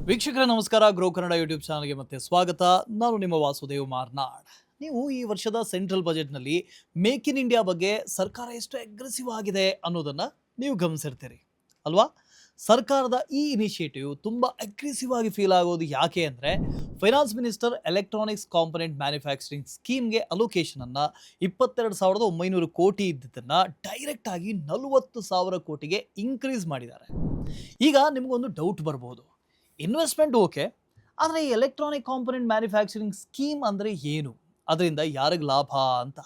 ವೀಕ್ಷಕರೇ ನಮಸ್ಕಾರ. Grow Kannada YouTube ಚಾನಲ್ಗೆ ಮತ್ತೆ ಸ್ವಾಗತ. ನಾನು ನಿಮ್ಮ ವಾಸುದೇವ್ ಮಾರ್ನಾಡ್. ನೀವು ಈ ವರ್ಷದ ಸೆಂಟ್ರಲ್ ಬಜೆಟ್ನಲ್ಲಿ ಮೇಕ್ ಇನ್ ಇಂಡಿಯಾ ಬಗ್ಗೆ ಸರ್ಕಾರ ಎಷ್ಟು ಅಗ್ರೆಸಿವ್ ಆಗಿದೆ ಅನ್ನೋದನ್ನ ನೀವು ಗಮನಿಸಿರ್ತೀರಿ ಅಲ್ವಾ? ಸರ್ಕಾರದ ಈ ಇನಿಷಿಯೇಟಿವ್ ತುಂಬ ಅಗ್ರೆಸಿವ್ ಆಗಿ ಫೀಲ್ ಆಗೋದು ಯಾಕೆ ಅಂದರೆ, finance minister electronics component manufacturing ಸ್ಕೀಮ್ಗೆ ಅಲೋಕೇಶನ್ ಅನ್ನ 22,900 ಕೋಟಿ ಇದ್ದಿದ್ದನ್ನು ಡೈರೆಕ್ಟ್ ಆಗಿ 40,000 ಕೋಟಿಗೆ ಇನ್ಕ್ರೀಸ್ ಮಾಡಿದ್ದಾರೆ. ಈಗ ನಿಮಗೊಂದು ಡೌಟ್ ಬರ್ಬೋದು, ಇನ್ವೆಸ್ಟ್ಮೆಂಟ್ ಓಕೆ, ಆದರೆ ಈ ಎಲೆಕ್ಟ್ರಾನಿಕ್ ಕಾಂಪೊನೆಂಟ್ ಮ್ಯಾನುಫ್ಯಾಕ್ಚರಿಂಗ್ ಸ್ಕೀಮ್ ಅಂದರೆ ಏನು, ಅದರಿಂದ ಯಾರಿಗೆ ಲಾಭ ಅಂತ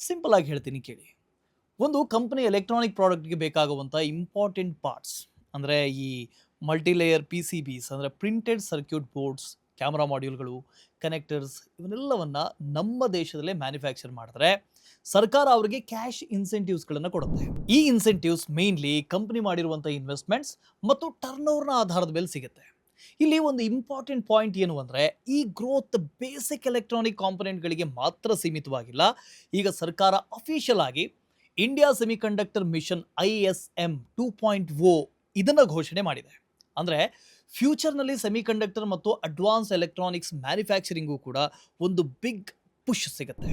ಸಿಂಪಲ್ ಆಗಿ ಹೇಳ್ತೀನಿ ಕೇಳಿ. ಒಂದು ಕಂಪನಿ ಎಲೆಕ್ಟ್ರಾನಿಕ್ ಪ್ರಾಡಕ್ಟ್ಗೆ ಬೇಕಾಗುವಂಥ ಇಂಪಾರ್ಟೆಂಟ್ ಪಾರ್ಟ್ಸ್ ಅಂದರೆ ಈ ಮಲ್ಟಿಲೇಯರ್ ಪಿ ಸಿ ಬಿಸ್ ಅಂದರೆ ಪ್ರಿಂಟೆಡ್ ಸರ್ಕ್ಯೂಟ್ ಬೋರ್ಡ್ಸ್, ಕ್ಯಾಮ್ರಾ ಮಾಡ್ಯೂಲ್ಗಳು, ಕನೆಕ್ಟರ್ಸ್, ಇವನ್ನೆಲ್ಲವನ್ನು ನಮ್ಮ ದೇಶದಲ್ಲೇ ಮ್ಯಾನುಫ್ಯಾಕ್ಚರ್ ಮಾಡಿದ್ರೆ ಸರ್ಕಾರ ಅವರಿಗೆ ಕ್ಯಾಶ್ ಇನ್ಸೆಂಟಿವ್ಸ್ಗಳನ್ನು ಕೊಡುತ್ತೆ. ಈ ಇನ್ಸೆಂಟಿವ್ಸ್ ಮೇನ್ಲಿ ಕಂಪನಿ ಮಾಡಿರುವಂಥ ಇನ್ವೆಸ್ಟ್ಮೆಂಟ್ಸ್ ಮತ್ತು ಟರ್ನ್ ಓವರ್ನ ಆಧಾರದ ಮೇಲೆ ಸಿಗುತ್ತೆ. ಇಲ್ಲಿ ಒಂದು ಇಂಪಾರ್ಟೆಂಟ್ ಪಾಯಿಂಟ್ ಏನು ಅಂದರೆ, ಈ ಗ್ರೋತ್ ಬೇಸಿಕ್ ಎಲೆಕ್ಟ್ರಾನಿಕ್ ಕಾಂಪೊನೆಂಟ್ಗಳಿಗೆ ಮಾತ್ರ ಸೀಮಿತವಾಗಿಲ್ಲ. ಈಗ ಸರ್ಕಾರ ಅಫಿಷಿಯಲ್ ಆಗಿ ಇಂಡಿಯಾ ಸೆಮಿಕಂಡಕ್ಟರ್ ಮಿಷನ್ ISM 2.0 ಇದನ್ನು ಘೋಷಣೆ ಮಾಡಿದೆ. ಅಂದರೆ ಫ್ಯೂಚರ್ನಲ್ಲಿ ಸೆಮಿಕಂಡಕ್ಟರ್ ಮತ್ತು ಅಡ್ವಾನ್ಸ್ ಎಲೆಕ್ಟ್ರಾನಿಕ್ಸ್ ಮ್ಯಾನುಫ್ಯಾಕ್ಚರಿಂಗು ಕೂಡ ಒಂದು ಬಿಗ್ ಪುಷ್ ಸಿಗುತ್ತೆ.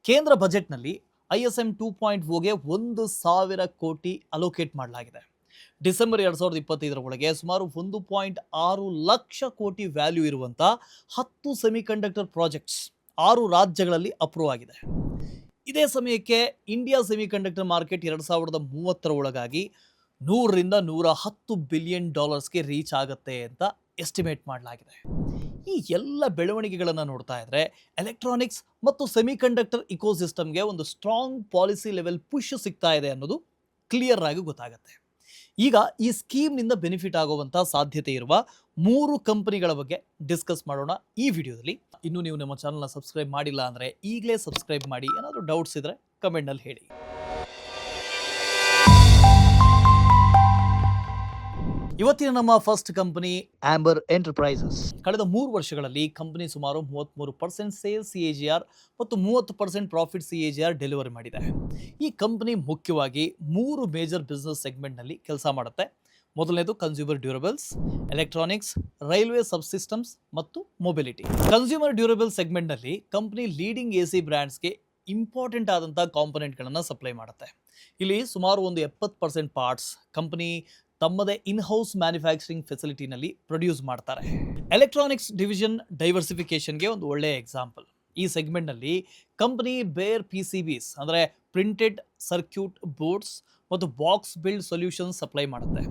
ಕೇಂದ್ರ ಬಜೆಟ್ನಲ್ಲಿ ISM 2.0ಗೆ 1,000 ಕೋಟಿ ಅಲೋಕೇಟ್ ಮಾಡಲಾಗಿದೆ. ಡಿಸೆಂಬರ್ 2025 ಒಳಗೆ ಸುಮಾರು 1.6 ಲಕ್ಷ ಕೋಟಿ ವ್ಯಾಲ್ಯೂ ಇರುವಂಥ 10 ಸೆಮಿಕಂಡಕ್ಟರ್ ಪ್ರಾಜೆಕ್ಟ್ಸ್ 6 ರಾಜ್ಯಗಳಲ್ಲಿ ಅಪ್ರೂವ್ ಆಗಿದೆ. ಇದೇ ಸಮಯಕ್ಕೆ ಇಂಡಿಯಾ ಸೆಮಿಕಂಡಕ್ಟರ್ ಮಾರ್ಕೆಟ್ 2030 ಒಳಗಾಗಿ $100-110 ಬಿಲಿಯನ್ ರೀಚ್ ಆಗುತ್ತೆ ಅಂತ ಎಸ್ಟಿಮೇಟ್ ಮಾಡಲಾಗಿದೆ. ಈ ಎಲ್ಲ ಬೆಳವಣಿಗೆಗಳನ್ನು ನೋಡ್ತಾ ಇದ್ರೆ ಎಲೆಕ್ಟ್ರಾನಿಕ್ಸ್ ಮತ್ತು ಸೆಮಿಕಂಡಕ್ಟರ್ ಇಕೋಸಿಸ್ಟಮ್ಗೆ ಒಂದು ಸ್ಟ್ರಾಂಗ್ ಪಾಲಿಸಿ ಲೆವೆಲ್ ಪುಷ್ ಸಿಗ್ತಾ ಇದೆ ಅನ್ನೋದು ಕ್ಲಿಯರ್ ಆಗಿ ಗೊತ್ತಾಗುತ್ತೆ. ಈಗ ಈ ಸ್ಕೀಮ್ನಿಂದ ಬೆನಿಫಿಟ್ ಆಗುವಂಥ ಸಾಧ್ಯತೆ ಇರುವ 3 ಕಂಪನಿಗಳ ಬಗ್ಗೆ ಡಿಸ್ಕಸ್ ಮಾಡೋಣ ಈ ವಿಡಿಯೋದಲ್ಲಿ. ಇನ್ನೂ ನೀವು ನಮ್ಮ ಚಾನಲ್ನ ಸಬ್ಸ್ಕ್ರೈಬ್ ಮಾಡಿಲ್ಲ ಅಂದರೆ ಈಗಲೇ ಸಬ್ಸ್ಕ್ರೈಬ್ ಮಾಡಿ. ಏನಾದರೂ ಡೌಟ್ಸ್ ಇದ್ದರೆ ಕಮೆಂಟ್ನಲ್ಲಿ ಹೇಳಿ. ಇವತ್ತಿನ ನಮ್ಮ ಫಸ್ಟ್ ಕಂಪನಿ ಆಂಬರ್ ಎಂಟರ್ಪ್ರೈಸಸ್. ಕಳೆದ 3 ವರ್ಷಗಳಲ್ಲಿ ಕಂಪನಿ ಸುಮಾರು 33% ಸೇಲ್ಸ್ CAGR ಮತ್ತು 30% ಪ್ರಾಫಿಟ್ CAGR ಡೆಲಿವರಿ ಮಾಡಿದೆ. ಈ ಕಂಪನಿ ಮುಖ್ಯವಾಗಿ 3 ಮೇಜರ್ ಬಿಸ್ನೆಸ್ ಸೆಗ್ಮೆಂಟ್ನಲ್ಲಿ ಕೆಲಸ ಮಾಡುತ್ತೆ. ಮೊದಲನೇದು consumer durables, electronics, railway subsystems ಮತ್ತು ಮೊಬಿಲಿಟಿ. ಕನ್ಸ್ಯೂಮರ್ ಡ್ಯೂರಬಲ್ ಸೆಗ್ಮೆಂಟ್ನಲ್ಲಿ ಕಂಪನಿ ಲೀಡಿಂಗ್ AC ಬ್ರ್ಯಾಂಡ್ಸ್ಗೆ ಇಂಪಾರ್ಟೆಂಟ್ ಆದಂಥ ಕಾಂಪೊನೆಂಟ್ಗಳನ್ನು ಸಪ್ಲೈ ಮಾಡುತ್ತೆ. ಇಲ್ಲಿ ಸುಮಾರು ಒಂದು 70% ಪಾರ್ಟ್ಸ್ ಕಂಪನಿ ತಮ್ಮದೇ ಇನ್ಹೌಸ್ ಮ್ಯಾನುಫ್ಯಾಕ್ಚರಿಂಗ್ ಫೆಸಿಲಿಟಿನಲ್ಲಿ ಪ್ರೊಡ್ಯೂಸ್ ಮಾಡ್ತಾರೆ. ಎಲೆಕ್ಟ್ರಾನಿಕ್ಸ್ ಡಿವಿಷನ್ ಡೈವರ್ಸಿಫಿಕೇಶನ್ಗೆ ಒಂದು ಒಳ್ಳೆಯ ಎಕ್ಸಾಂಪಲ್. ಈ ಸೆಗ್ಮೆಂಟ್ನಲ್ಲಿ ಕಂಪನಿ ಬೇರ್ PCBs ಅಂದರೆ ಪ್ರಿಂಟೆಡ್ ಸರ್ಕ್ಯೂಟ್ ಬೋರ್ಡ್ಸ್ ಮತ್ತು ಬಾಕ್ಸ್ ಬಿಲ್ಡ್ ಸೊಲ್ಯೂಷನ್ಸ್ ಸಪ್ಲೈ ಮಾಡುತ್ತೆ.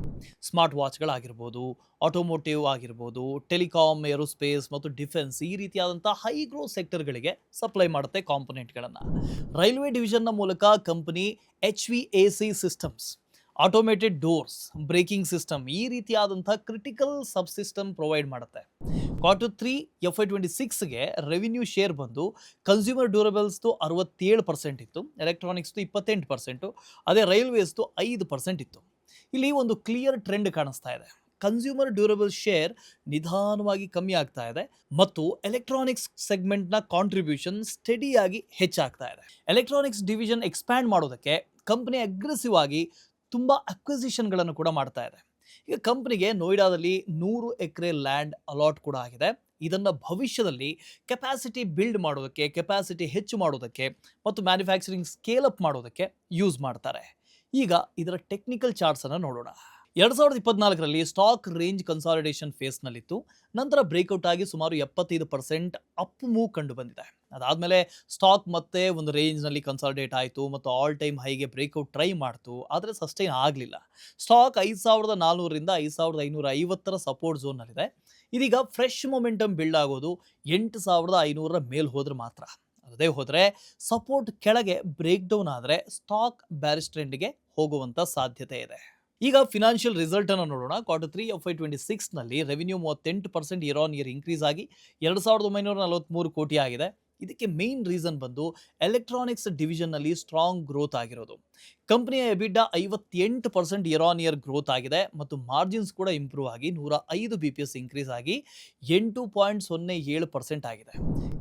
ಸ್ಮಾರ್ಟ್ ವಾಚ್ಗಳಾಗಿರ್ಬೋದು, ಆಟೋಮೋಟಿವ್ ಆಗಿರ್ಬೋದು, ಟೆಲಿಕಾಮ್, ಏರೋಸ್ಪೇಸ್ ಮತ್ತು ಡಿಫೆನ್ಸ್ ಈ ರೀತಿಯಾದಂಥ ಹೈ ಗ್ರೋ ಸೆಕ್ಟರ್ಗಳಿಗೆ ಸಪ್ಲೈ ಮಾಡುತ್ತೆ ಕಾಂಪೊನೆಂಟ್ಗಳನ್ನು. ರೈಲ್ವೆ ಡಿವಿಷನ್ನ ಮೂಲಕ company HVAC systems, automated doors, breaking system ಈ ರೀತಿಯಾದಂಥ ಕ್ರಿಟಿಕಲ್ ಸಬ್ ಸಿಸ್ಟಮ್ ಪ್ರೊವೈಡ್ ಮಾಡುತ್ತೆ. Q3 FY26ಗೆ ರೆವಿನ್ಯೂ ಶೇರ್ ಬಂದು ಕನ್ಸ್ಯೂಮರ್ ಡ್ಯೂರಬಲ್ಸ್ದು 67% ಇತ್ತು, ಎಲೆಕ್ಟ್ರಾನಿಕ್ಸ್ದು 28%, ಅದೇ ರೈಲ್ವೇಸ್ದು 5% ಇತ್ತು. ಇಲ್ಲಿ ಒಂದು ಕ್ಲಿಯರ್ ಟ್ರೆಂಡ್ ಕಾಣಿಸ್ತಾ ಇದೆ. ಕನ್ಸ್ಯೂಮರ್ ಡ್ಯೂರಬಲ್ ಶೇರ್ ನಿಧಾನವಾಗಿ ಕಮ್ಮಿ ಆಗ್ತಾ ಇದೆ ಮತ್ತು ಎಲೆಕ್ಟ್ರಾನಿಕ್ಸ್ ಸೆಗ್ಮೆಂಟ್ನ ಕಾಂಟ್ರಿಬ್ಯೂಷನ್ ಸ್ಟಡಿಯಾಗಿ ಹೆಚ್ಚಾಗ್ತಾ ಇದೆ. ಎಲೆಕ್ಟ್ರಾನಿಕ್ಸ್ ಡಿವಿಷನ್ ಎಕ್ಸ್ಪ್ಯಾಂಡ್ ಮಾಡೋದಕ್ಕೆ ಕಂಪನಿ ಅಗ್ರೆಸಿವ್ ಆಗಿ ತುಂಬ ಅಕ್ವಿಸಿಷನ್ಗಳನ್ನು ಕೂಡ ಮಾಡ್ತಾ ಇದೆ. ಈಗ ಕಂಪನಿಗೆ ನೋಯ್ಡಾದಲ್ಲಿ 100 ಎಕರೆ ಲ್ಯಾಂಡ್ ಅಲಾಟ್ ಕೂಡ ಆಗಿದೆ. ಇದನ್ನು ಭವಿಷ್ಯದಲ್ಲಿ ಕೆಪಾಸಿಟಿ ಬಿಲ್ಡ್ ಮಾಡೋದಕ್ಕೆ, ಕೆಪಾಸಿಟಿ ಹೆಚ್ಚು ಮಾಡೋದಕ್ಕೆ ಮತ್ತು ಮ್ಯಾನುಫ್ಯಾಕ್ಚರಿಂಗ್ ಸ್ಕೇಲ್ ಅಪ್ ಮಾಡೋದಕ್ಕೆ ಯೂಸ್ ಮಾಡ್ತಾರೆ. ಈಗ ಇದರ ಟೆಕ್ನಿಕಲ್ ಚಾರ್ಟ್ಸನ್ನು ನೋಡೋಣ. 2024ರಲ್ಲಿ ಸ್ಟಾಕ್ ರೇಂಜ್ ಕನ್ಸಾಲಿಡೇಷನ್ ಫೇಸ್ನಲ್ಲಿತ್ತು. ನಂತರ ಬ್ರೇಕ್ಔಟ್ ಆಗಿ ಸುಮಾರು 75% ಅಪ್ ಮೂವ್ ಕಂಡು ಬಂದಿದೆ. ಅದಾದಮೇಲೆ ಸ್ಟಾಕ್ ಮತ್ತೆ ಒಂದು ರೇಂಜ್ನಲ್ಲಿ ಕನ್ಸಾಲಿಡೇಟ್ ಆಯಿತು ಮತ್ತು ಆಲ್ ಟೈಮ್ ಹೈಗೆ ಬ್ರೇಕ್ಔಟ್ ಟ್ರೈ ಮಾಡ್ತು, ಆದರೆ ಸಸ್ಟೈನ್ ಆಗಲಿಲ್ಲ. ಸ್ಟಾಕ್ 5,400ರಿಂದ 5,550 ಸಪೋರ್ಟ್ ಝೋನ್ನಲ್ಲಿದೆ. ಇದೀಗ ಫ್ರೆಶ್ ಮೊಮೆಂಟಮ್ ಬಿಲ್ಡ್ ಆಗೋದು 8,500 ಮೇಲೆ ಹೋದ್ರೆ ಮಾತ್ರ. ಅದೇ ಹೋದರೆ ಸಪೋರ್ಟ್ ಕೆಳಗೆ ಬ್ರೇಕ್ ಡೌನ್ ಆದರೆ ಸ್ಟಾಕ್ ಬ್ಯಾರಿಶ್ ಟ್ರೆಂಡ್ಗೆ ಹೋಗುವಂಥ ಸಾಧ್ಯತೆ ಇದೆ. ಈಗ ಫಿನಾನ್ಷಿಯಲ್ ರಿಸಲ್ಟ್ ಅನ್ನು ನೋಡೋಣ. Q3 FY26ನಲ್ಲಿ revenue 38% year on year increase ಆಗಿ 2,943 ಕೋಟಿ ಆಗಿದೆ. ಇದಕ್ಕೆ ಮೇನ್ ರೀಸನ್ ಬಂದು ಎಲೆಕ್ಟ್ರಾನಿಕ್ಸ್ ಡಿವಿಷನ್ನಲ್ಲಿ ಸ್ಟ್ರಾಂಗ್ ಗ್ರೋತ್ ಆಗಿರೋದು. ಕಂಪನಿಯ EBITDA 58% year on year growth ಆಗಿದೆ ಮತ್ತು ಮಾರ್ಜಿನ್ಸ್ ಕೂಡ ಇಂಪ್ರೂವ್ ಆಗಿ 105 BPS ಇನ್ಕ್ರೀಸ್ ಆಗಿ 8.07% ಆಗಿದೆ.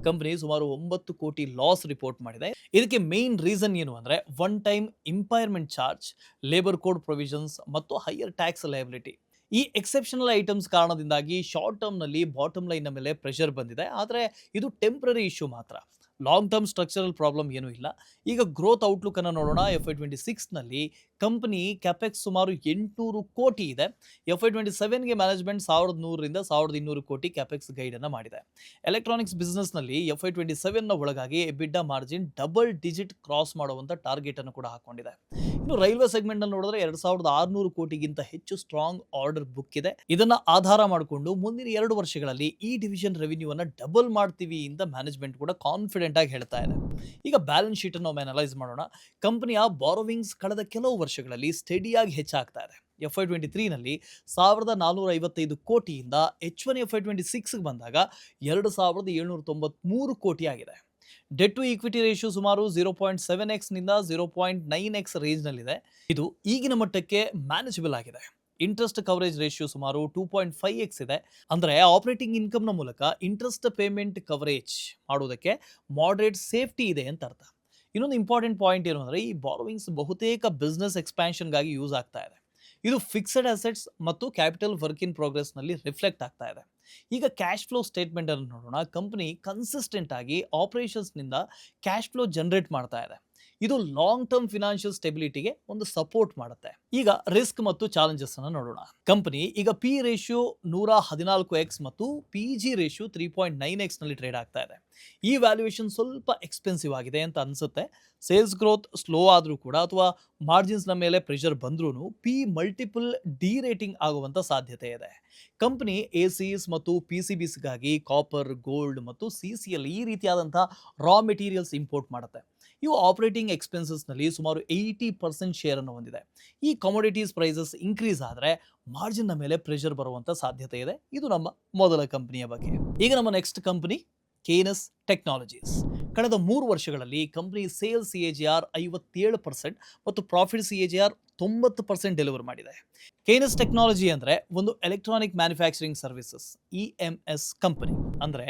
ಕಂಪನಿ ಸುಮಾರು 9 ಕೋಟಿ ಲಾಸ್ ರಿಪೋರ್ಟ್ ಮಾಡಿದೆ. ಇದಕ್ಕೆ ಮೇನ್ ರೀಸನ್ ಏನು ಅಂದರೆ one time impairment charge, labour code provisions ಮತ್ತು ಹೈಯರ್ ಟ್ಯಾಕ್ಸ್ ಲಯಬಿಲಿಟಿ ಈ ಎಕ್ಸೆಪ್ಷನಲ್ ಐಟಮ್ಸ್ ಕಾರಣದಿಂದಾಗಿ ಶಾರ್ಟ್ ಟರ್ಮ್ನಲ್ಲಿ ಬಾಟಮ್ ಲೈನ್ನ ಮೇಲೆ ಪ್ರೆಷರ್ ಬಂದಿದೆ. ಆದರೆ ಇದು ಟೆಂಪ್ರರಿ ಇಶ್ಯೂ ಮಾತ್ರ. ಲಾಂಗ್ ಟರ್ಮ್ ಸ್ಟ್ರಕ್ಚರಲ್ ಪ್ರಾಬ್ಲಮ್ ಏನೂ ಇಲ್ಲ. ಈಗ ಗ್ರೋತ್ ಔಟ್ಲುಕ್ ಅನ್ನು ನೋಡೋಣ. FY26ನಲ್ಲಿ ಕಂಪನಿ ಕ್ಯಾಪೆಕ್ಸ್ ಸುಮಾರು 800 ಕೋಟಿ ಇದೆ. FY27ಗೆ ಮ್ಯಾನೇಜ್ಮೆಂಟ್ 1100ರಿಂದ 1200 ಕೋಟಿ ಕ್ಯಾಪೆಕ್ಸ್ ಗೈಡನ್ನು ಮಾಡಿದೆ. ಎಲೆಕ್ಟ್ರಾನಿಕ್ಸ್ ಬಿಸ್ನೆಸ್ನಲ್ಲಿ FY27ನ ಒಳಗಾಗಿ ಎಬಿಟಾ ಮಾರ್ಜಿನ್ ಡಬಲ್ ಡಿಜಿಟ್ ಕ್ರಾಸ್ ಮಾಡುವಂಥ ಟಾರ್ಗೆಟ್ ಅನ್ನು ಕೂಡ ಹಾಕೊಂಡಿದೆ. ಇನ್ನು ರೈಲ್ವೆ ಸೆಗ್ಮೆಂಟ್ನಲ್ಲಿ ನೋಡಿದ್ರೆ 2600 ಕೋಟಿಗಿಂತ ಹೆಚ್ಚು ಸ್ಟ್ರಾಂಗ್ ಆರ್ಡರ್ ಬುಕ್ ಇದೆ. ಇದನ್ನ ಆಧಾರ ಮಾಡಿಕೊಂಡು ಮುಂದಿನ 2 ವರ್ಷಗಳಲ್ಲಿ ಈ ಡಿವಿಷನ್ ರೆವಿನ್ಯೂವನ್ನು ಡಬಲ್ ಮಾಡ್ತೀವಿ ಅಂತ ಮ್ಯಾನೇಜ್ಮೆಂಟ್ ಕೂಡ ಕಾನ್ಫಿಡೆಂಟ್ ಆಗಿ ಹೇಳ್ತಾ ಇದೆ. ಈಗ ಬ್ಯಾಲೆನ್ಸ್ ಶೀಟ್ ಅನ್ನು ಅನಲೈಸ್ ಮಾಡೋಣ. ಕಂಪನಿಯ ಬಾರೋವಿಂಗ್ಸ್ ಕಳೆದ ಕೆಲವು ವರ್ಷಗಳಲ್ಲಿ ಸ್ಟಡಿಯಾಗಿ ಹೆಚ್ಚಾಗ್ತಾ ಇದೆ. FY23ನಲ್ಲಿ 1455 ಕೋಟಿಯಿಂದ H1 FY26ಗೆ ಬಂದಾಗ 2793 ಕೋಟಿ ಆಗಿದೆ. ಡೆಟ್ ಟು ಈಕ್ವಿಟಿ ರೇಷಿಯೋ ಸುಮಾರು 0.7x ನಿಂದ 0.9x ರೇಂಜ್ನಲ್ಲಿದೆ. ಇದು ಈಗಿನ ಮಟ್ಟಕ್ಕೆ ಮ್ಯಾನೇಜಬಲ್ ಆಗಿದೆ. ಇಂಟ್ರೆಸ್ಟ್ ಕವರೇಜ್ ರೇಷಿಯೋ ಸುಮಾರು 2.5x ಇದೆ. ಅಂದರೆ ಆಪರೇಟಿಂಗ್ ಇನ್ಕಮ್ನ ಮೂಲಕ ಇಂಟ್ರೆಸ್ಟ್ ಪೇಮೆಂಟ್ ಕವರೇಜ್ ಮಾಡೋದಕ್ಕೆ ಮಾಡರೇಟ್ ಸೇಫ್ಟಿ ಇದೆ ಅಂತ ಅರ್ಥ. ಇನ್ನೊಂದು ಇಂಪಾರ್ಟೆಂಟ್ ಪಾಯಿಂಟ್ ಏನು ಅಂದರೆ, ಈ ಬಾರೋವಿಂಗ್ಸ್ ಬಹುತೇಕ ಬಿಸ್ನೆಸ್ ಎಕ್ಸ್ಪ್ಯಾನ್ಷನ್ಗಾಗಿ ಯೂಸ್ ಆಗ್ತಾ ಇದೆ. ಇದು ಫಿಕ್ಸೆಡ್ ಅಸೆಟ್ಸ್ ಮತ್ತು ಕ್ಯಾಪಿಟಲ್ ವರ್ಕ್ ಇನ್ ಪ್ರೋಗ್ರೆಸ್ನಲ್ಲಿ ರಿಫ್ಲೆಕ್ಟ್ ಆಗ್ತಾ ಇದೆ. ಈಗ ಕ್ಯಾಶ್ ಫ್ಲೋ ಸ್ಟೇಟ್ಮೆಂಟ್ ಅನ್ನು ನೋಡೋಣ. ಕಂಪನಿ ಕನ್ಸಿಸ್ಟೆಂಟ್ ಆಗಿ ಆಪರೇಷನ್ಸ್ನಿಂದ ಕ್ಯಾಶ್ ಫ್ಲೋ ಜನರೇಟ್ ಮಾಡ್ತಾ ಇದೆ. ಇದು ಲಾಂಗ್ ಟರ್ಮ್ ಫಿನಾನ್ಷಿಯಲ್ ಸ್ಟೆಬಿಲಿಟಿಗೆ ಒಂದು ಸಪೋರ್ಟ್ ಮಾಡುತ್ತೆ. ಈಗ ರಿಸ್ಕ್ ಮತ್ತು ಚಾಲೆಂಜಸ್ ಅನ್ನು ನೋಡೋಣ. ಕಂಪನಿ ಈಗ ಪಿ ರೇಷಿಯೋ 114x ಮತ್ತು PG ರೇಷಿಯೋ 3.9x ನಲ್ಲಿ ಟ್ರೇಡ್ ಆಗ್ತಾ ಇದೆ. ಈ ವ್ಯಾಲ್ಯೂಯೇಷನ್ ಸ್ವಲ್ಪ ಎಕ್ಸ್ಪೆನ್ಸಿವ್ ಆಗಿದೆ ಅಂತ ಅನ್ಸುತ್ತೆ. ಸೇಲ್ಸ್ ಗ್ರೋತ್ ಸ್ಲೋ ಆದರೂ ಕೂಡ ಅಥವಾ ಮಾರ್ಜಿನ್ಸ್ನ ಮೇಲೆ ಪ್ರೆಷರ್ ಬಂದ್ರೂ ಪಿ ಮಲ್ಟಿಪಲ್ ಡಿ ರೇಟಿಂಗ್ ಆಗುವಂಥ ಸಾಧ್ಯತೆ ಇದೆ. ಕಂಪನಿ ACs ಮತ್ತು PCBಸ್ಗಾಗಿ ಕಾಪರ್, ಗೋಲ್ಡ್ ಮತ್ತು CCL ಈ ರೀತಿಯಾದಂಥ ರಾ ಮೆಟೀರಿಯಲ್ಸ್ ಇಂಪೋರ್ಟ್ ಮಾಡುತ್ತೆ. ಇವು ಆಪರೇಟಿಂಗ್ ಎಕ್ಸ್ಪೆನ್ಸಸ್ನಲ್ಲಿ ಸುಮಾರು 80% ಶೇರನ್ನು ಹೊಂದಿದೆ. ಈ ಕಮೋಡಿಟೀಸ್ ಪ್ರೈಸಸ್ ಇನ್ಕ್ರೀಸ್ ಆದರೆ ಮಾರ್ಜಿನ್ನ ಮೇಲೆ ಪ್ರೆಷರ್ ಬರುವಂಥ ಸಾಧ್ಯತೆ ಇದೆ. ಇದು ನಮ್ಮ ಮೊದಲ ಕಂಪನಿಯ ಬಗ್ಗೆ. ಈಗ ನಮ್ಮ ನೆಕ್ಸ್ಟ್ ಕಂಪನಿ KNS ಟೆಕ್ನಾಲಜೀಸ್. ಕಳೆದ 3 ವರ್ಷಗಳಲ್ಲಿ ಕಂಪನಿ ಸೇಲ್ಸ್ CAGR 57% ಮತ್ತು ಪ್ರಾಫಿಟ್ CAGR 90% ಡೆಲಿವರ್ ಮಾಡಿದೆ. KNS ಟೆಕ್ನಾಲಜಿ ಅಂದರೆ ಒಂದು electronic manufacturing services EMS company. ಅಂದರೆ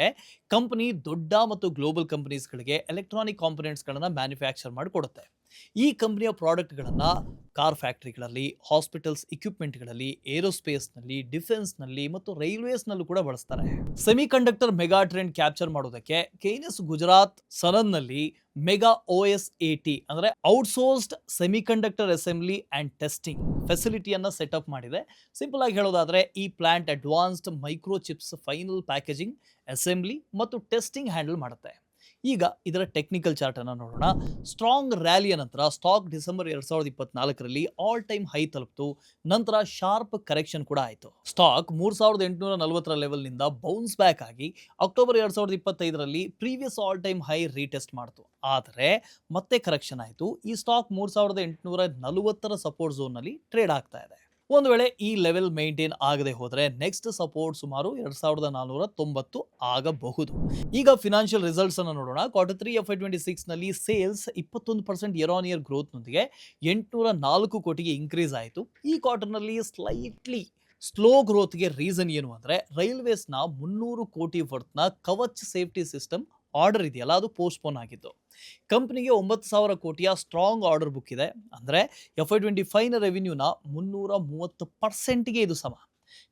ಕಂಪನಿ ದೊಡ್ಡ ಮತ್ತು ಗ್ಲೋಬಲ್ ಕಂಪನೀಸ್ಗಳಿಗೆ ಎಲೆಕ್ಟ್ರಾನಿಕ್ ಕಾಂಪೊನೆಂಟ್ಸ್ಗಳನ್ನು ಮ್ಯಾನುಫ್ಯಾಕ್ಚರ್ ಮಾಡಿಕೊಡುತ್ತೆ. ಈ ಕಂಪನಿಯ ಪ್ರಾಡಕ್ಟ್ಗಳನ್ನು ಕಾರ್ ಫ್ಯಾಕ್ಟ್ರಿಗಳಲ್ಲಿ, ಹಾಸ್ಪಿಟಲ್ಸ್ ಇಕ್ವಿಪ್ಮೆಂಟ್ಗಳಲ್ಲಿ, ಏರೋಸ್ಪೇಸ್ನಲ್ಲಿ, ಡಿಫೆನ್ಸ್ನಲ್ಲಿ ಮತ್ತು ರೈಲ್ವೇಸ್ನಲ್ಲೂ ಕೂಡ ಬಳಸ್ತಾರೆ. Semiconductor mega trend capture ಮಾಡೋದಕ್ಕೆ KNS ಗುಜರಾತ್ ಸನನ್ನಲ್ಲಿ ಮೆಗಾ OSAT ಅಂದರೆ outsourced semiconductor assembly and testing ಫೆಸಿಲಿಟಿಯನ್ನು ಸೆಟಪ್ ಮಾಡಿದೆ. ಸಿಂಪಲ್ ಆಗಿ ಹೇಳೋದಾದರೆ ಈ plant advanced micro chips final packaging, assembly ಮತ್ತು ಟೆಸ್ಟಿಂಗ್ ಹ್ಯಾಂಡಲ್ ಮಾಡುತ್ತೆ. ಈಗ ಇದರ ಟೆಕ್ನಿಕಲ್ ಚಾರ್ಟ್ ಅನ್ನು ನೋಡೋಣ. ಸ್ಟ್ರಾಂಗ್ ರ್ಯಾಲಿಯ ನಂತರ ಸ್ಟಾಕ್ ಡಿಸೆಂಬರ್ 2024ರಲ್ಲಿ ಆಲ್ ಟೈಮ್ ಹೈ ತಲುಪಿತು. ನಂತರ ಶಾರ್ಪ್ ಕರೆಕ್ಷನ್ ಕೂಡ ಆಯಿತು. ಸ್ಟಾಕ್ 3840 ಲೆವೆಲ್ನಿಂದ ಬೌನ್ಸ್ ಬ್ಯಾಕ್ ಆಗಿ ಅಕ್ಟೋಬರ್ 2025ರಲ್ಲಿ previous all time high retest ಮಾಡಿತು. ಆದರೆ ಮತ್ತೆ ಕರೆಕ್ಷನ್ ಆಯಿತು. ಈ ಸ್ಟಾಕ್ 3840 ಸಪೋರ್ಟ್ ಝೋನ್ನಲ್ಲಿ ಟ್ರೇಡ್ ಆಗ್ತಾ ಇದೆ. ಒಂದು ವೇಳೆ ಈ ಲೆವೆಲ್ ಮೇಂಟೈನ್ ಆಗದೆ ಹೋದರೆ ನೆಕ್ಸ್ಟ್ ಸಪೋರ್ಟ್ ಸುಮಾರು 2490 ಆಗಬಹುದು. ಈಗ ಫಿನಾನ್ಷಿಯಲ್ ರಿಸಲ್ಟ್ಸ್ ಅನ್ನು ನೋಡೋಣ. Q3 FY26ನಲ್ಲಿ ಸೇಲ್ಸ್ 21% ಇಯರ್ ಆನ್ ಇಯರ್ ಗ್ರೋತ್ನೊಂದಿಗೆ 804 ಕೋಟಿಗೆ ಇನ್ಕ್ರೀಸ್ ಆಯಿತು. ಈ ಕ್ವಾರ್ಟರ್ನಲ್ಲಿ ಸ್ಲೈಟ್ಲಿ ಸ್ಲೋ ಗ್ರೋತ್ಗೆ ರೀಸನ್ ಏನು ಅಂದರೆ, ರೈಲ್ವೇಸ್ನ 300 ಕೋಟಿ ವರ್ತ್ನ ಕವಚ್ ಸೇಫ್ಟಿ ಸಿಸ್ಟಮ್ ಆರ್ಡರ್ ಇದೆಯಲ್ಲ, ಅದು ಪೋಸ್ಟ್ಪೋನ್ ಆಗಿತ್ತು. ಕಂಪನಿಗೆ 9000 ಕೋಟಿಯ ಸ್ಟ್ರಾಂಗ್ ಆರ್ಡರ್ ಬುಕ್ ಇದೆ. ಅಂದರೆ FY25ನ ರೆವಿನ್ಯೂನ 330%ಗೆ ಇದು ಸಮ.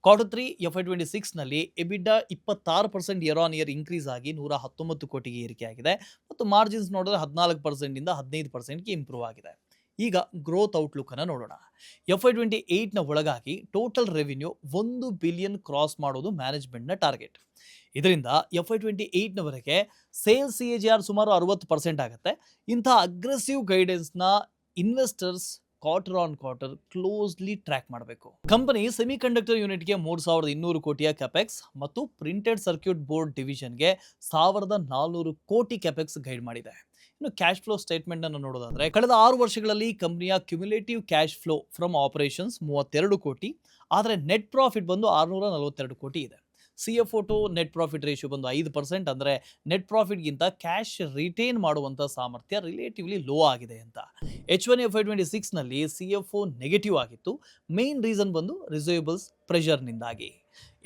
Q3 FY26ನಲ್ಲಿ EBITDA 26% year on year increase ಆಗಿ 119 ಕೋಟಿಗೆ ಏರಿಕೆಯಾಗಿದೆ ಮತ್ತು ಮಾರ್ಜಿನ್ಸ್ ನೋಡಿದ್ರೆ 14%ಇಂದ 15%ಗೆ ಇಂಪ್ರೂವ್ ಆಗಿದೆ. ಈಗ ಗ್ರೋತ್ ಔಟ್ಲುಕ್ ಅನ್ನು ನೋಡೋಣ. FY28ನ ಒಳಗಾಗಿ ಟೋಟಲ್ ರೆವಿನ್ಯೂ 1 ಬಿಲಿಯನ್ ಕ್ರಾಸ್ ಮಾಡೋದು ಮ್ಯಾನೇಜ್ಮೆಂಟ್ನ ಟಾರ್ಗೆಟ್. ಇದರಿಂದ FY28ನವರೆಗೆ ಸೇಲ್ಸ್ CAGR ಸುಮಾರು 60% ಆಗುತ್ತೆ. ಇಂಥ ಅಗ್ರೆಸಿವ್ ಗೈಡೆನ್ಸ್ನ investors quarter on quarter closely track ಮಾಡಬೇಕು. ಕಂಪನಿ ಸೆಮಿಕಂಡಕ್ಟರ್ ಯೂನಿಟ್ಗೆ 3200 ಕೋಟಿಯ ಕ್ಯಾಪೆಕ್ಸ್ ಮತ್ತು ಪ್ರಿಂಟೆಡ್ ಸರ್ಕ್ಯೂಟ್ ಬೋರ್ಡ್ ಡಿವಿಷನ್ಗೆ 1400 ಕೋಟಿ ಕ್ಯಾಪೆಕ್ಸ್ ಗೈಡ್ ಮಾಡಿದೆ. ಇನ್ನು ಕ್ಯಾಶ್ ಫ್ಲೋ ಸ್ಟೇಟ್ಮೆಂಟ್ ಅನ್ನು ನೋಡೋದಾದ್ರೆ, ಕಳೆದ 6 ವರ್ಷಗಳಲ್ಲಿ ಕಂಪನಿಯ cumulative cash flow from operations 32 ಕೋಟಿ, ಆದರೆ ನೆಟ್ ಪ್ರಾಫಿಟ್ ಬಂದು 642 ಕೋಟಿ ಇದೆ. CFO to net profit ratio ಬಂದು 5%. ಅಂದರೆ ನೆಟ್ ಪ್ರಾಫಿಟ್ಗಿಂತ ಕ್ಯಾಶ್ ರಿಟೇನ್ ಮಾಡುವಂಥ ಸಾಮರ್ಥ್ಯ ರಿಲೇಟಿವ್ಲಿ ಲೋ ಆಗಿದೆ ಅಂತ. H1 FY26ನಲ್ಲಿ CFO ನೆಗೆಟಿವ್ ಆಗಿತ್ತು. ಮೇನ್ ರೀಸನ್ ಬಂದು ರಿಸೀವೇಬಲ್ಸ್ ಪ್ರೆಷರ್ನಿಂದಾಗಿ.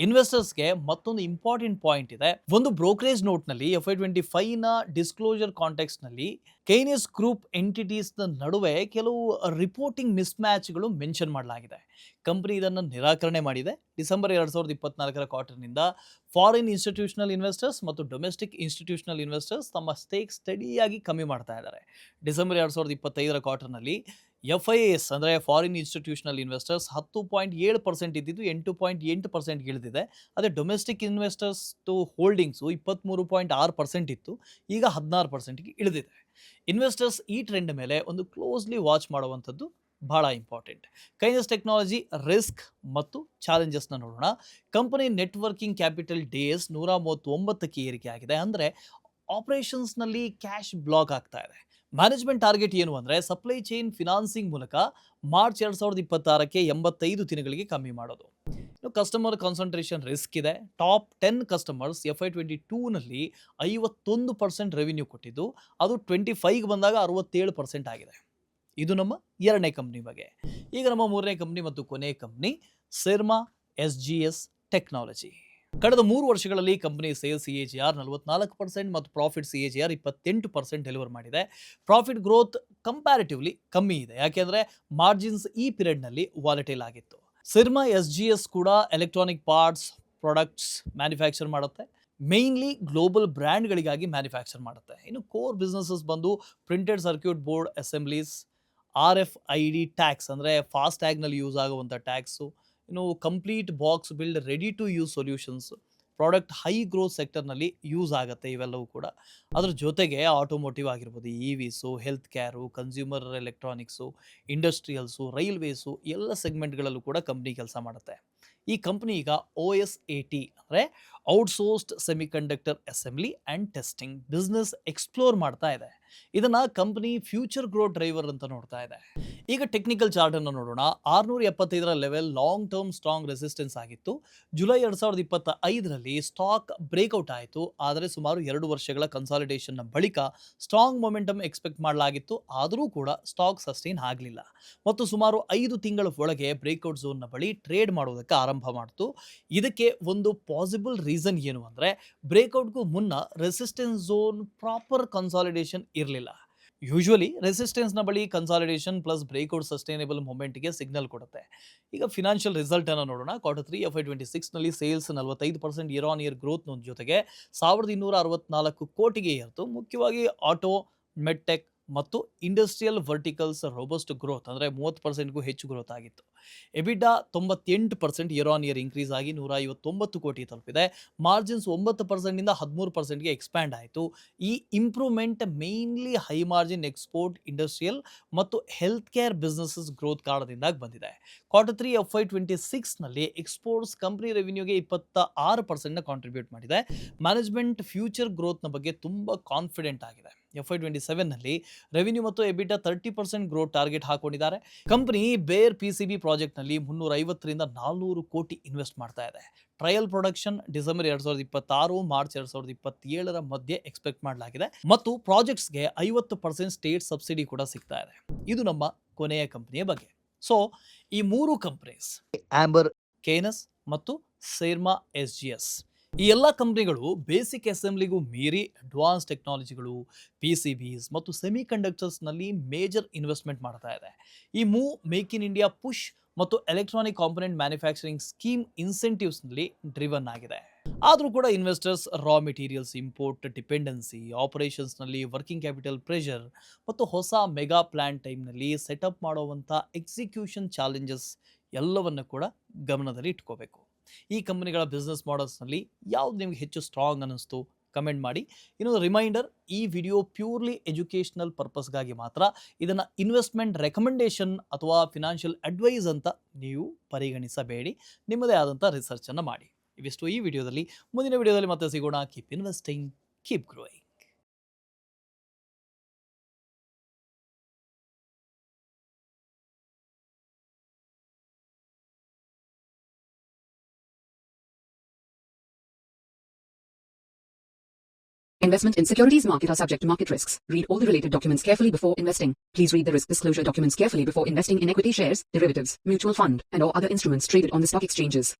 ಇನ್ವೆಸ್ಟರ್ಸ್ಗೆ ಮತ್ತೊಂದು ಇಂಪಾರ್ಟೆಂಟ್ ಪಾಯಿಂಟ್ ಇದೆ. ಒಂದು ಬ್ರೋಕರೇಜ್ ನೋಟ್ನಲ್ಲಿ FY25ನ ಡಿಸ್ಕ್ಲೋಜರ್ ಕಾಂಟೆಕ್ಸ್ಟ್ನಲ್ಲಿ ಕೈನೆಸ್ ಗ್ರೂಪ್ ಎಂಟಿಟೀಸ್ನ ನಡುವೆ ಕೆಲವು ರಿಪೋರ್ಟಿಂಗ್ ಮಿಸ್ಮ್ಯಾಚ್ಗಳು ಮೆನ್ಷನ್ ಮಾಡಲಾಗಿದೆ. ಕಂಪನಿ ಇದನ್ನು ನಿರಾಕರಣೆ ಮಾಡಿದೆ. ಡಿಸೆಂಬರ್ 2024ರ ಕ್ವಾರ್ಟರ್ನಿಂದ ಫಾರಿನ್ ಇನ್ಸ್ಟಿಟ್ಯೂಷನಲ್ ಇನ್ವೆಸ್ಟರ್ಸ್ ಮತ್ತು ಡೊಮೆಸ್ಟಿಕ್ ಇನ್ಸ್ಟಿಟ್ಯೂಷನಲ್ ಇನ್ವೆಸ್ಟರ್ಸ್ ತಮ್ಮ ಸ್ಟೇಕ್ ಸ್ಟಡಿಯಾಗಿ ಕಮ್ಮಿ ಮಾಡ್ತಾ ಇದ್ದಾರೆ. ಡಿಸೆಂಬರ್ 2025ರ ಕ್ವಾರ್ಟರ್ನಲ್ಲಿ FIIs ಅಂದರೆ ಫಾರಿನ್ ಇನ್ಸ್ಟಿಟ್ಯೂಷನಲ್ ಇನ್ವೆಸ್ಟರ್ಸ್ 10.7% ಇದ್ದಿದ್ದು 8.8% ಇಳಿದಿದೆ. ಅದೇ ಡೊಮೆಸ್ಟಿಕ್ ಇನ್ವೆಸ್ಟರ್ಸ್ ಹೋಲ್ಡಿಂಗ್ಸು 23.6% ಇತ್ತು, ಈಗ 16%ಗೆ ಇಳಿದಿದೆ. ಇನ್ವೆಸ್ಟರ್ಸ್ ಈ ಟ್ರೆಂಡ್ ಮೇಲೆ ಒಂದು ಕ್ಲೋಸ್ಲಿ ವಾಚ್ ಮಾಡುವಂಥದ್ದು ಬಹಳ ಇಂಪಾರ್ಟೆಂಟ್. ಕೈನೆಸ್ ಟೆಕ್ನಾಲಜಿ ರಿಸ್ಕ್ ಮತ್ತು ಚಾಲೆಂಜಸ್ನ ನೋಡೋಣ. ಕಂಪನಿ ನೆಟ್ವರ್ಕಿಂಗ್ ಕ್ಯಾಪಿಟಲ್ ಡೇಸ್ 139ಕ್ಕೆ ಏರಿಕೆ ಆಗಿದೆ. ಅಂದರೆ ಆಪರೇಷನ್ಸ್ನಲ್ಲಿ ಕ್ಯಾಶ್ ಬ್ಲಾಕ್ ಆಗ್ತಾ ಇದೆ. ಮ್ಯಾನೇಜ್ಮೆಂಟ್ ಟಾರ್ಗೆಟ್ ಏನು ಅಂದರೆ ಸಪ್ಲೈ ಚೈನ್ ಫಿನಾನ್ಸಿಂಗ್ ಮೂಲಕ ಮಾರ್ಚ್ 2026ಕ್ಕೆ 85 ದಿನಗಳಿಗೆ ಕಮ್ಮಿ ಮಾಡೋದು. ಇನ್ನು ಕಸ್ಟಮರ್ ಕಾನ್ಸಂಟ್ರೇಷನ್ ರಿಸ್ಕ್ ಇದೆ. ಟಾಪ್ 10 ಕಸ್ಟಮರ್ಸ್ FY22ನಲ್ಲಿ 51% ರೆವಿನ್ಯೂ ಕೊಟ್ಟಿದ್ದು, ಅದು 25ಗೆ ಬಂದಾಗ 67% ಆಗಿದೆ. ಇದು ನಮ್ಮ ಎರಡನೇ ಕಂಪ್ನಿ ಬಗ್ಗೆ. ಈಗ ನಮ್ಮ ಮೂರನೇ ಕಂಪ್ನಿ ಮತ್ತು ಕೊನೆಯ ಕಂಪ್ನಿ ಸಿರ್ಮಾ SGS ಟೆಕ್ನಾಲಜಿ. ಕಳೆದ 3 ವರ್ಷಗಳಲ್ಲಿ ಕಂಪನಿ ಸೇಲ್ಸ್ CAGR 44% ಮತ್ತು ಪ್ರಾಫಿಟ್ CAGR 28% ಡೆಲಿವರ್ ಮಾಡಿದೆ. ಪ್ರಾಫಿಟ್ ಗ್ರೋತ್ ಕಂಪ್ಯಾರಿಟಿವ್ಲಿ ಕಮ್ಮಿ ಇದೆ, ಯಾಕೆಂದರೆ ಮಾರ್ಜಿನ್ಸ್ ಈ ಪೀರಿಯಡ್ನಲ್ಲಿ ವಾಲಟೈಲ್ ಆಗಿತ್ತು. ಸಿರ್ಮಾ SGS ಕೂಡ ಎಲೆಕ್ಟ್ರಾನಿಕ್ ಪಾರ್ಟ್ಸ್ ಪ್ರಾಡಕ್ಟ್ಸ್ ಮ್ಯಾನುಫ್ಯಾಕ್ಚರ್ ಮಾಡುತ್ತೆ. ಮೇನ್ಲಿ ಗ್ಲೋಬಲ್ ಬ್ರ್ಯಾಂಡ್ಗಳಿಗಾಗಿ ಮ್ಯಾನುಫ್ಯಾಕ್ಚರ್ ಮಾಡುತ್ತೆ. ಇನ್ನು ಕೋರ್ ಬಿಸ್ನೆಸಸ್ ಬಂದು printed circuit board assemblies, RFID tags ಅಂದರೆ ಫಾಸ್ಟ್ ಟ್ಯಾಗ್ನಲ್ಲಿ ಯೂಸ್ ಆಗುವಂಥ ಟ್ಯಾಗ್ಸು, ಇನ್ನು complete box build ready to use solutions product high growth ಸೆಕ್ಟರ್ನಲ್ಲಿ ಯೂಸ್ ಆಗುತ್ತೆ. ಇವೆಲ್ಲವೂ ಕೂಡ ಅದ್ರ ಜೊತೆಗೆ ಆಟೋಮೋಟಿವ್ ಆಗಿರ್ಬೋದು, EVಸು, health care, consumer electronics, industrials, railways ಎಲ್ಲ ಸೆಗ್ಮೆಂಟ್ಗಳಲ್ಲೂ ಕೂಡ ಕಂಪ್ನಿ ಕೆಲಸ ಮಾಡುತ್ತೆ. ಈ ಕಂಪ್ನಿ ಈಗ OSAT ಅಂದರೆ outsourced semiconductor assembly and testing business explore ಮಾಡ್ತಾ ಇದೆ. ಇದನ್ನು ಕಂಪ್ನಿ ಫ್ಯೂಚರ್ ಗ್ರೋತ್ ಡ್ರೈವರ್ ಅಂತ ನೋಡ್ತಾ ಇದೆ. ಈಗ ಟೆಕ್ನಿಕಲ್ ಚಾರ್ಟನ್ನು ನೋಡೋಣ. 675ರ level long term strong resistance ಆಗಿತ್ತು. ಜುಲೈ 2025ರಲ್ಲಿ ಸ್ಟಾಕ್ ಬ್ರೇಕ್ಔಟ್ ಆಯಿತು. ಆದರೆ ಸುಮಾರು 2 ವರ್ಷಗಳ ಕನ್ಸಾಲಿಡೇಷನ್ನ ಬಳಿಕ ಸ್ಟ್ರಾಂಗ್ ಮೊಮೆಂಟಮ್ ಎಕ್ಸ್ಪೆಕ್ಟ್ ಮಾಡಲಾಗಿತ್ತು. ಆದರೂ ಕೂಡ ಸ್ಟಾಕ್ ಸಸ್ಟೈನ್ ಆಗಲಿಲ್ಲ ಮತ್ತು ಸುಮಾರು 5 ತಿಂಗಳ ಒಳಗೆ ಬ್ರೇಕ್ಔಟ್ ಝೋನ್ನ ಬಳಿ ಟ್ರೇಡ್ ಮಾಡೋದಕ್ಕೆ ಆರಂಭ ಮಾಡಿತು. ಇದಕ್ಕೆ ಒಂದು ಪಾಸಿಬಲ್ ರೀಸನ್ ಏನು ಅಂದರೆ ಬ್ರೇಕ್ಔಟ್ಗೂ ಮುನ್ನ ರೆಸಿಸ್ಟೆನ್ಸ್ ಝೋನ್ ಪ್ರಾಪರ್ ಕನ್ಸಾಲಿಡೇಷನ್ ಇರಲಿಲ್ಲ. ಯೂಶುವಲಿ ರೆಸಿಸ್ಟೆನ್ಸ್ನ ಬಳಿ ಕನ್ಸಾಲಿಡೇಷನ್ ಪ್ಲಸ್ ಬ್ರೇಕ್ಔಟ್ ಸಸ್ಟೈನೇಬಲ್ ಮೊಮೆಂಟ್ಗೆ ಸಿಗ್ನಲ್ ಕೊಡುತ್ತೆ. ಈಗ ಫಿನಾನ್ಷಿಯಲ್ ರಿಸಲ್ಟ್ ಅನ್ನು ನೋಡೋಣ. Q3 FY26ನಲ್ಲಿ sales 45% year on year growth ಜೊತೆಗೆ 1264 ಕೋಟಿಗೆ ಏರ್ತು. ಮುಖ್ಯವಾಗಿ ಆಟೋ, ಮೆಡ್ಟೆಕ್ ಮತ್ತು ಇಂಡಸ್ಟ್ರಿಯಲ್ ವರ್ಟಿಕಲ್ಸ್ ರೋಬಸ್ಟ್ ಗ್ರೋತ್ ಅಂದರೆ 30%ಗೂ ಹೆಚ್ಚು ಗ್ರೋತ್ ಆಗಿತ್ತು. EBITDA 98% year on year increase ಆಗಿ 159 ಕೋಟಿ ತಲುಪಿದೆ. ಮಾರ್ಜಿನ್ಸ್ 9%ನಿಂದ 13%ಗೆ ಎಕ್ಸ್ಪ್ಯಾಂಡ್ ಆಯಿತು. ಈ improvement mainly high margin export, industrial ಮತ್ತು ಹೆಲ್ತ್ ಕೇರ್ ಬಿಸ್ನೆಸಸ್ ಗ್ರೋತ್ ಕಾರಣದಿಂದ ಬಂದಿದೆ. Q3 FY26ನಲ್ಲಿ ಎಕ್ಸ್ಪೋರ್ಟ್ಸ್ ಕಂಪನಿ ರೆವಿನ್ಯೂಗೆ 26%ನ ಕಾಂಟ್ರಿಬ್ಯೂಟ್ ಮಾಡಿದೆ. ಮ್ಯಾನೇಜ್ಮೆಂಟ್ ಫ್ಯೂಚರ್ ಗ್ರೋತ್ನ ಬಗ್ಗೆ ತುಂಬ ಕಾನ್ಫಿಡೆಂಟ್ ಆಗಿದೆ. FY27ನಲ್ಲಿ ರೆವಿನ್ಯೂ ಮತ್ತು EBITDA 30% ಗ್ರೋತ್ ಟಾರ್ಗೆಟ್ ಹಾಕೊಂಡಿದ್ದಾರೆ. ಕಂಪನಿ ಬೇರ್ PCB ಪ್ರಾಜೆಕ್ಟ್ನಲ್ಲಿ 350ರಿಂದ 400 ಕೋಟಿ ಇನ್ವೆಸ್ಟ್ ಮಾಡ್ತಾ ಇದೆ. ಟ್ರಯಲ್ ಪ್ರೊಡಕ್ಷನ್ ಡಿಸೆಂಬರ್ 2026 ಮಾರ್ಚ್ 2027ರ ಮಧ್ಯೆ ಎಕ್ಸ್ಪೆಕ್ಟ್ ಮಾಡಲಾಗಿದೆ ಮತ್ತು ಪ್ರಾಜೆಕ್ಟ್ಸ್ಗೆ 50% ಸ್ಟೇಟ್ ಸಬ್ಸಿಡಿ ಕೂಡ ಸಿಗ್ತಾ ಇದೆ. ಇದು ನಮ್ಮ ಕೊನೆಯ ಕಂಪನಿಯ ಬಗ್ಗೆ. ಸೊ ಈ 3 ಕಂಪನೀಸ್ ಆಂಬರ್, ಕೈನೆಸ್ ಮತ್ತು ಸಿರ್ಮಾ SGS ಈ ಎಲ್ಲ ಕಂಪನಿಗಳು ಬೇಸಿಕ್ ಅಸೆಂಬ್ಲಿಗೂ ಮೀರಿ ಅಡ್ವಾನ್ಸ್ ಟೆಕ್ನಾಲಜಿಗಳು, PCBs ಮತ್ತು ಸೆಮಿಕಂಡಕ್ಟರ್ಸ್ನಲ್ಲಿ ಮೇಜರ್ ಇನ್ವೆಸ್ಟ್ಮೆಂಟ್ ಮಾಡ್ತಾ ಇದೆ. ಈ move make in India push ಮತ್ತು ಎಲೆಕ್ಟ್ರಾನಿಕ್ ಕಾಂಪೊನೆಂಟ್ ಮ್ಯಾನುಫ್ಯಾಕ್ಚರಿಂಗ್ ಸ್ಕೀಮ್ ಇನ್ಸೆಂಟಿವ್ಸ್ನಲ್ಲಿ ಡ್ರಿವನ್ ಆಗಿದೆ. ಆದರೂ ಕೂಡ investors raw materials import dependency, ಆಪರೇಷನ್ಸ್ನಲ್ಲಿ ವರ್ಕಿಂಗ್ ಕ್ಯಾಪಿಟಲ್ ಪ್ರೆಷರ್ ಮತ್ತು ಹೊಸ ಮೆಗಾ ಪ್ಲಾಂಟ್ ಟೈಮ್ನಲ್ಲಿ ಸೆಟಪ್ ಮಾಡುವಂಥ ಎಕ್ಸಿಕ್ಯೂಷನ್ ಚಾಲೆಂಜಸ್ ಎಲ್ಲವನ್ನು ಕೂಡ ಗಮನದಲ್ಲಿ ಇಟ್ಕೋಬೇಕು. ಈ ಕಂಪನಿಗಳ ಬಿಸ್ನೆಸ್ ಮಾಡೆಲ್ಸ್ನಲ್ಲಿ ಯಾವ್ದು ನಿಮಗೆ ಹೆಚ್ಚು ಸ್ಟ್ರಾಂಗ್ ಅನ್ನಿಸ್ತು ಕಮೆಂಟ್ ಮಾಡಿ. ಇನ್ನೊಂದು ರಿಮೈಂಡರ್, ಈ ವಿಡಿಯೋ ಪ್ಯೂರ್ಲಿ ಎಜುಕೇಷನಲ್ ಪರ್ಪಸ್ಗಾಗಿ ಮಾತ್ರ. ಇದನ್ನು ಇನ್ವೆಸ್ಟ್ಮೆಂಟ್ ರೆಕಮೆಂಡೇಶನ್ ಅಥವಾ ಫಿನಾನ್ಷಿಯಲ್ ಅಡ್ವೈಸ್ ಅಂತ ನೀವು ಪರಿಗಣಿಸಬೇಡಿ. ನಿಮ್ಮದೇ ಆದಂಥ ರಿಸರ್ಚನ್ನು ಮಾಡಿ. ಇವಿಷ್ಟು ಈ ವಿಡಿಯೋದಲ್ಲಿ. ಮುಂದಿನ ವಿಡಿಯೋದಲ್ಲಿ ಮತ್ತೆ ಸಿಗೋಣ. Keep investing, keep growing. Investment in securities market are subject to market risks. Read all the related documents carefully before investing. Please read the risk disclosure documents carefully before investing in equity shares, derivatives, mutual fund, and or other instruments traded on the stock exchanges.